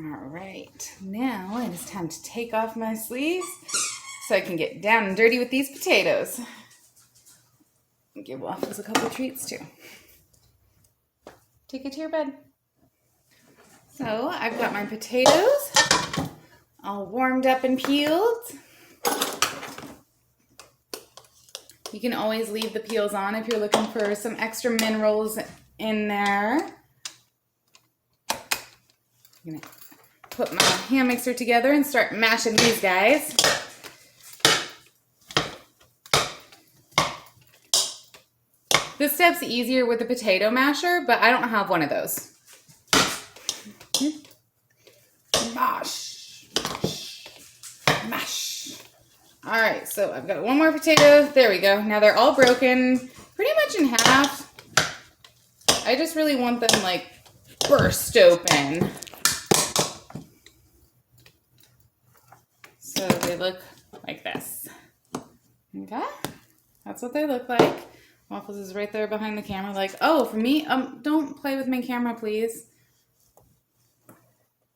All right, now it is time to take off my sleeves so I can get down and dirty with these potatoes. Give Waffles a couple treats too. Take it to your bed. So I've got my potatoes all warmed up and peeled. You can always leave the peels on if you're looking for some extra minerals in there. I'm gonna put my hand mixer together and start mashing these guys. This step's easier with the potato masher, but I don't have one of those. Mash, mash, mash. All right, so I've got one more potato. There we go. Now they're all broken pretty much in half. I just really want them like burst open. So they look like this. Okay, that's what they look like. Waffles is right there behind the camera like, oh, for me? Don't play with my camera, please.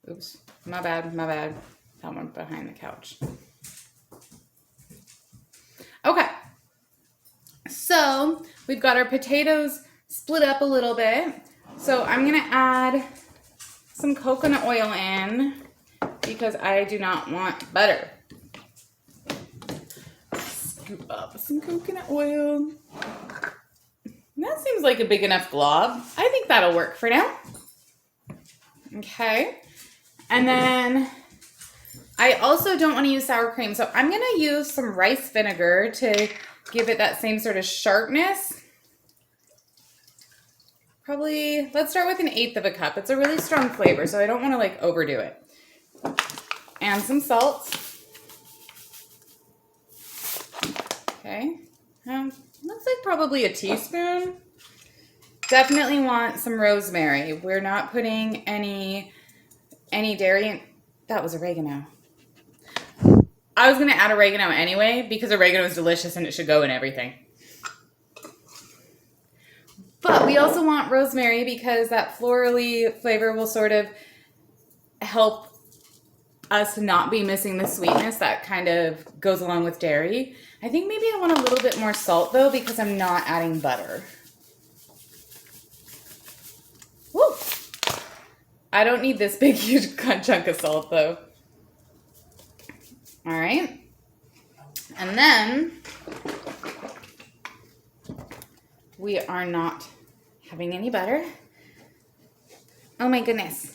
Oops, my bad, my bad. That one behind the couch. Okay, so we've got our potatoes split up a little bit. So I'm gonna add some coconut oil in because I do not want butter. Scoop up some coconut oil. That seems like a big enough glob. I think that'll work for now. Okay, and then I also don't want to use sour cream, so I'm going to use some rice vinegar to give it that same sort of sharpness. Probably, let's start with 1/8 of a cup. It's a really strong flavor, so I don't want to like overdo it. And some salt. Okay, looks like probably a teaspoon. Definitely want some rosemary. We're not putting any dairy in. That was oregano. I was going to add oregano anyway because oregano is delicious and it should go in everything. But we also want rosemary because that florally flavor will sort of help us not be missing the sweetness that kind of goes along with dairy. I think maybe I want a little bit more salt though because I'm not adding butter. Woo! I don't need this big huge chunk of salt though. All right, and then we are not having any butter. Oh my goodness.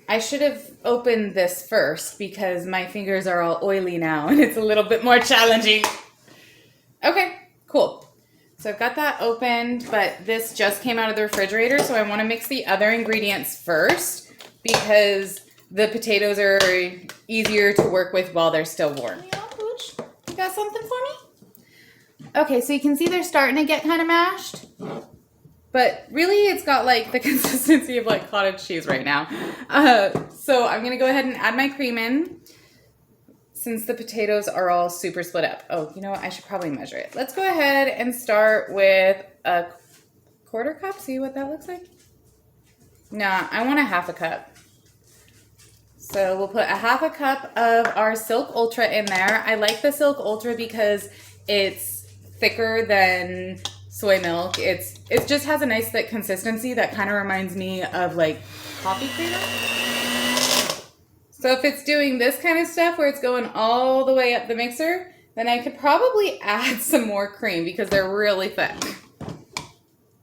I should have opened this first because my fingers are all oily now and it's a little bit more challenging. Okay, cool. So I've got that opened, but this just came out of the refrigerator, so I want to mix the other ingredients first because the potatoes are easier to work with while they're still warm. You got something for me? Okay, so you can see they're starting to get kind of mashed. But really, it's got like the consistency of like cottage cheese right now. So I'm going to go ahead and add my cream in since the potatoes are all super split up. Oh, you know what? I should probably measure it. Let's go ahead and start with a 1/4 cup. See what that looks like? Nah, I want a 1/2 cup. So we'll put a 1/2 cup of our Silk Ultra in there. I like the Silk Ultra because it's thicker than soy milk. It just has a nice thick consistency that kind of reminds me of like coffee creamer. So if it's doing this kind of stuff where it's going all the way up the mixer, then I could probably add some more cream because they're really thick.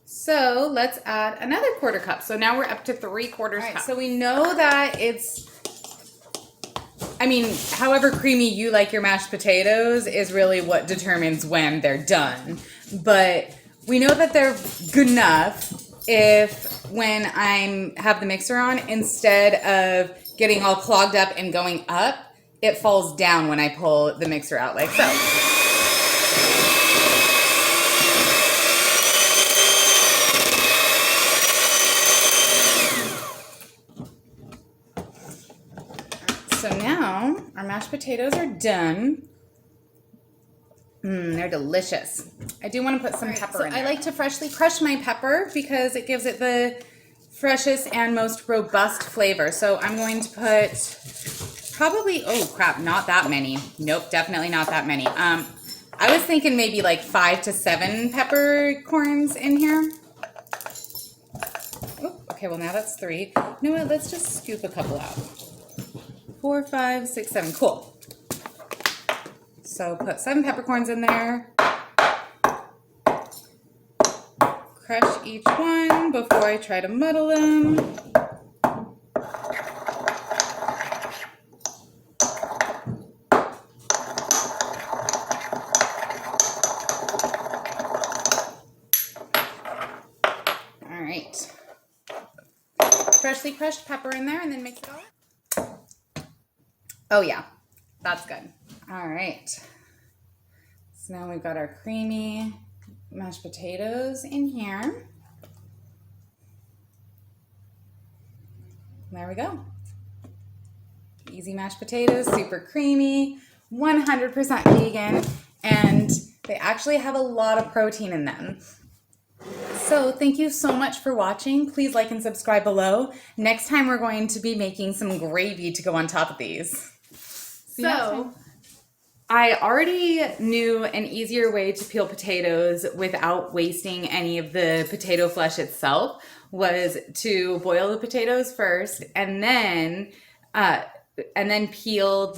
So let's add another 1/4 cup. So now we're up to 3/4 cup. So we know that it's, I mean, however creamy you like your mashed potatoes is really what determines when they're done. But we know that they're good enough if when I have the mixer on, instead of getting all clogged up and going up, it falls down when I pull the mixer out like so. So now our mashed potatoes are done. They're delicious. I do want to put some pepper in there. I like to freshly crush my pepper because it gives it the freshest and most robust flavor. So I'm going to put probably, oh crap, not that many. Nope, definitely not that many. I was thinking maybe like 5 to 7 peppercorns in here. Oh, okay, well now that's 3. You know what, let's just scoop a couple out. 4, 5, 6, 7, cool. So put 7 peppercorns in there. Crush each one before I try to muddle them. All right. Freshly crushed pepper in there and then mix it all. Oh yeah, that's good. All right. So now we've got our creamy mashed potatoes in here. There we go. Easy mashed potatoes, super creamy, 100% vegan, and they actually have a lot of protein in them. So thank you so much for watching. Please like and subscribe below. Next time we're going to be making some gravy to go on top of these. So I already knew an easier way to peel potatoes without wasting any of the potato flesh itself was to boil the potatoes first and then peel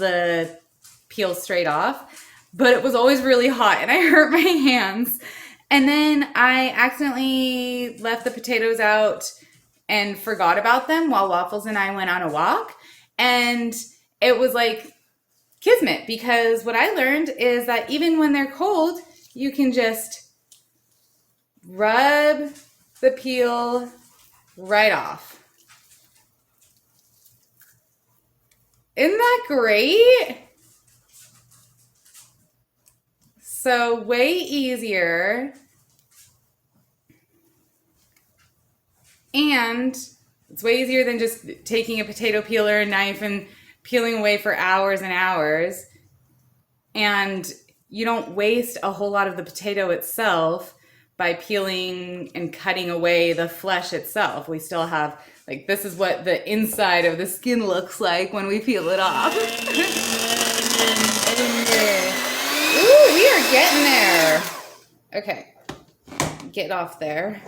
straight off. But it was always really hot and I hurt my hands. And then I accidentally left the potatoes out and forgot about them while Waffles and I went on a walk. And it was like kismet, because what I learned is that even when they're cold, you can just rub the peel right off. Isn't that great? So way easier. And it's way easier than just taking a potato peeler and knife and peeling away for hours and hours. And you don't waste a whole lot of the potato itself by peeling and cutting away the flesh itself. We still have, like, this is what the inside of the skin looks like when we peel it off. Ooh, we are getting there. Okay, get off there.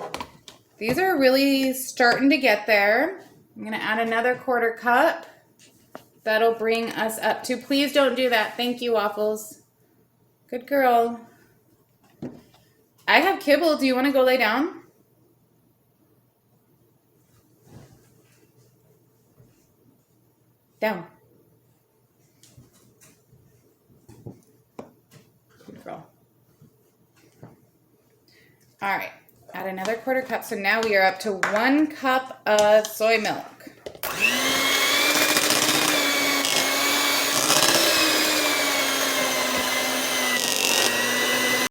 These are really starting to get there. I'm gonna add another 1/4 cup. That'll bring us up to, please don't do that. Thank you, Waffles. Good girl. I have kibble. Do you want to go lay down? Down. Good girl. All right. Add another 1/4 cup. So now we are up to 1 cup of soy milk.